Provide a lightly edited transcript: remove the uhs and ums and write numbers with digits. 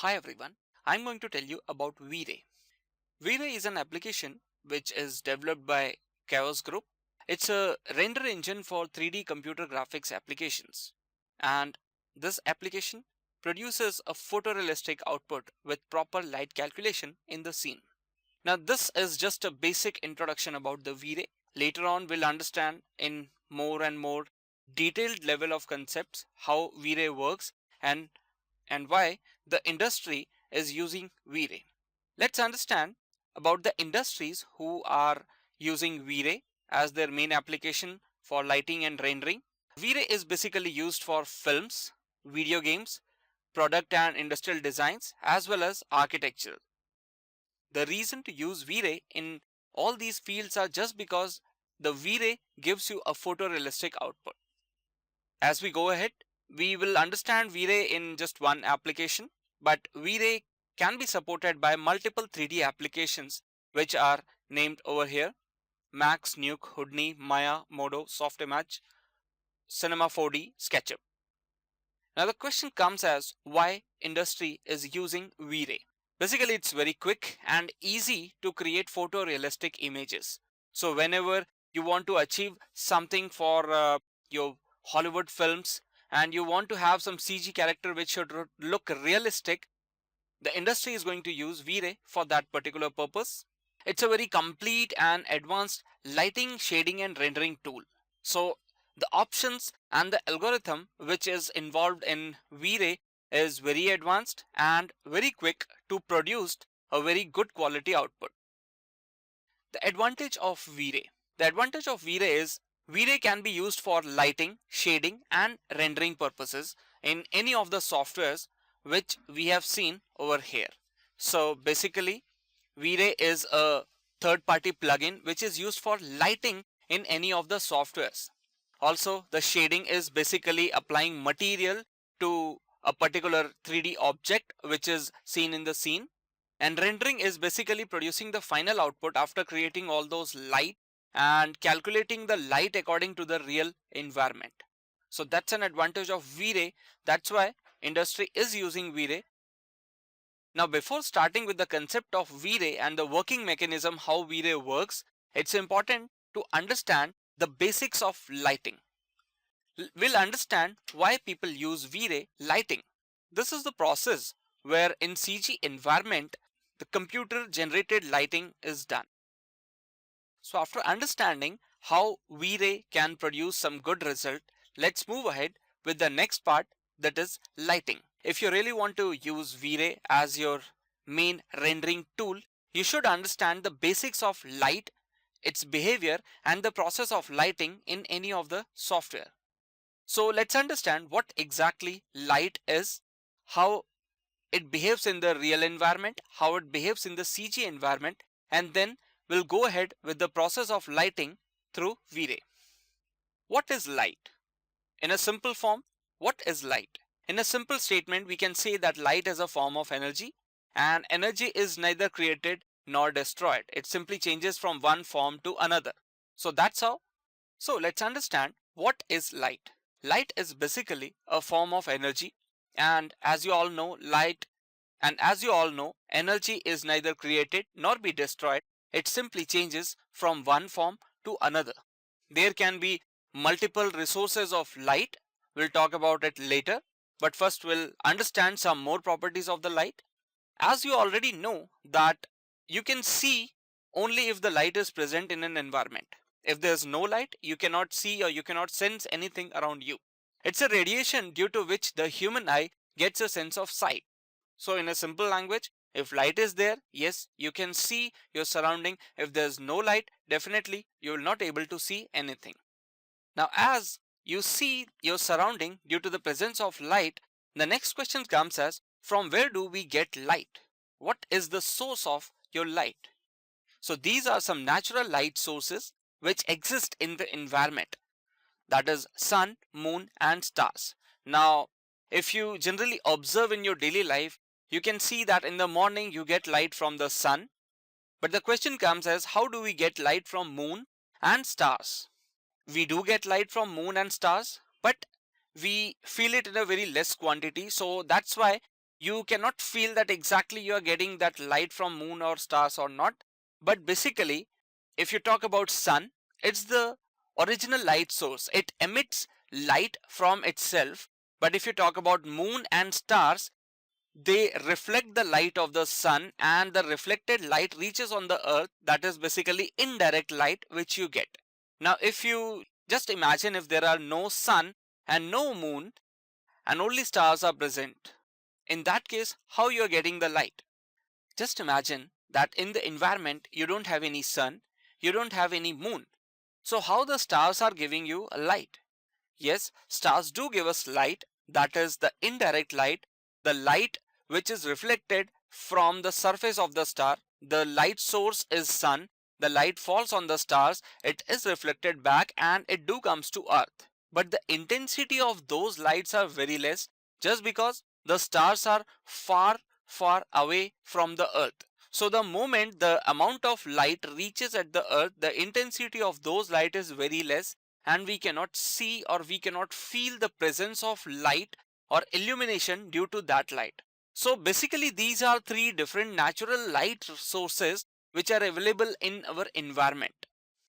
Hi everyone, I'm going to tell you about V-Ray. V-Ray is an application which is developed by Chaos Group. It's a render engine for 3D computer graphics applications. And this application produces a photorealistic output with proper light calculation in the scene. Now this is just a basic introduction about the V-Ray. Later on we'll understand in more and more detailed level of concepts how V-Ray works and why the industry is using V-Ray. Let's understand about the industries who are using V-Ray as their main application for lighting and rendering. V-Ray is basically used for films, video games, product and industrial designs as well as architecture. The reason to use V-Ray in all these fields are just because the V-Ray gives you a photorealistic output. As we go ahead, we will understand V-Ray in just one application, but V-Ray can be supported by multiple 3D applications which are named over here: Max, Nuke, Houdini, Maya, Modo, Softimage, Cinema 4D, SketchUp. Now the question comes as why industry is using V-Ray. Basically it's very quick and easy to create photorealistic images. So whenever you want to achieve something for your Hollywood films and you want to have some CG character which should look realistic, the industry is going to use V-Ray for that particular purpose. It's a very complete and advanced lighting, shading and rendering tool. So the options and the algorithm which is involved in V-Ray is very advanced and very quick to produce a very good quality output. The advantage of V-Ray. The advantage of V-Ray is V-Ray can be used for lighting, shading and rendering purposes in any of the softwares which we have seen over here. So basically V-Ray is a third-party plugin which is used for lighting in any of the softwares. Also the shading is basically applying material to a particular 3D object which is seen in the scene, and rendering is basically producing the final output after creating all those light and calculating the light according to the real environment. So that's an advantage of V-Ray. That's why industry is using V-Ray. Now before starting with the concept of V-Ray and the working mechanism how V-Ray works, it's important to understand the basics of lighting. We'll understand why people use V-Ray lighting. This is the process where in CG environment the computer generated lighting is done. So after understanding how V-Ray can produce some good result, let's move ahead with the next part, that is lighting. If you really want to use V-Ray as your main rendering tool, you should understand the basics of light, its behavior and the process of lighting in any of the software. So let's understand what exactly light is, how it behaves in the real environment, how it behaves in the CG environment, and then we'll go ahead with the process of lighting through V-Ray. What is light? In a simple form, what is light? In a simple statement, we can say that light is a form of energy, and energy is neither created nor destroyed. It simply changes from one form to another. So that's how. So let's understand what is light. Light is basically a form of energy, and as you all know, energy is neither created nor be destroyed. It simply changes from one form to another. There can be multiple resources of light. We'll talk about it later, but first we'll understand some more properties of the light. As you already know that you can see only if the light is present in an environment. If there's no light, you cannot see or you cannot sense anything around you. It's a radiation due to which the human eye gets a sense of sight. So in a simple language, if light is there, yes, you can see your surrounding. If there's no light, definitely you will not able to see anything. Now as you see your surrounding due to the presence of light, the next question comes as, from where do we get light? What is the source of your light? So these are some natural light sources which exist in the environment, that is sun, moon and stars. Now if you generally observe in your daily life, you can see that in the morning you get light from the sun, but the question comes as, how do we get light from moon and stars? We do get light from moon and stars, but we feel it in a very less quantity, so that's why You cannot feel that exactly you are getting that light from moon or stars or not. But basically, if you talk about sun, it's the original light source. It emits light from itself. But if you talk about moon and stars, they reflect the light of the sun, and the reflected light reaches on the earth. That is basically indirect light which you get. Now if you just imagine, if there are no sun and no moon and only stars are present, in that case how you are getting the light? Just imagine that in the environment you don't have any sun, you don't have any moon, so how the stars are giving you a light? Yes, stars do give us light, that is the indirect light, the light which is reflected from the surface of the star. The light source is sun, the light falls on the stars, it is reflected back and it do comes to earth. But the intensity of those lights are very less, just because the stars are far away from the earth. So the moment the amount of light reaches at the earth, the intensity of those light is very less, and we cannot see or we cannot feel the presence of light or illumination due to that light. So basically these are three different natural light sources which are available in our environment.